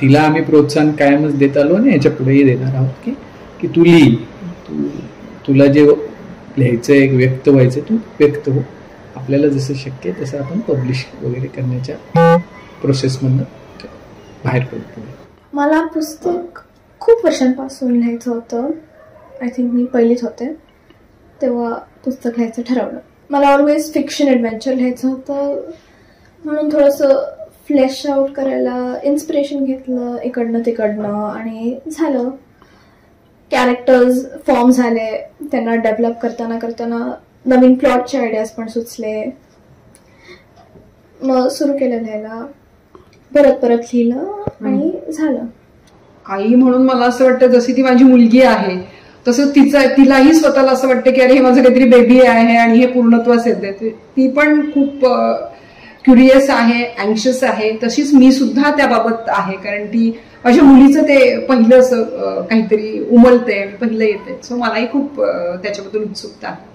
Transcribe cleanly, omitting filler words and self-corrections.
तिला आम्ही प्रोत्साहन कायमच देत आलो आणि याच्या पुढेही देणार आहोत की तू लिही, तुला जे लिहायचं व्यक्त व्हायचं तू व्यक्त हो, आपल्याला जसं शक्य आहे तसं आपण पब्लिश वगैरे करण्याच्या प्रोसेसमधनं बाहेर पडतो. मला पुस्तक खूप वर्षांपासून लिहायचं होतं. आय थिंक मी पहिलीत होते तेव्हा पुस्तक लिहायचं ठरवलं. मला ऑलवेज फिक्शन ॲडव्हेंचर लिहायचं होतं, म्हणून थोडंसं फ्लॅश आउट करायला इन्स्पिरेशन घेतलं इकडनं तिकडनं आणि झालं. कॅरेक्टर्स फॉर्म झाले, त्यांना डेव्हलप करताना नवीन प्लॉटचे आयडियाज पण सुचले. मग सुरू केलं लिहायला, परत लिहिलं आणि झालं. आई म्हणून मला असं वाटतं जशी ती माझी मुलगी आहे तसं तिलाही स्वतःला असं वाटतं की अरे हे माझं काहीतरी बेबी आहे आणि हे पूर्णत्वास येते. ती पण खूप क्युरियस आहे, अँक्शियस आहे. तशीच मी सुद्धा त्याबाबत आहे, कारण ती माझ्या मुलीचं ते पहिलं असं काहीतरी उमलतंय, पहिलं येतंय. सो मलाही खूप त्याच्याबद्दल उत्सुकता आहे.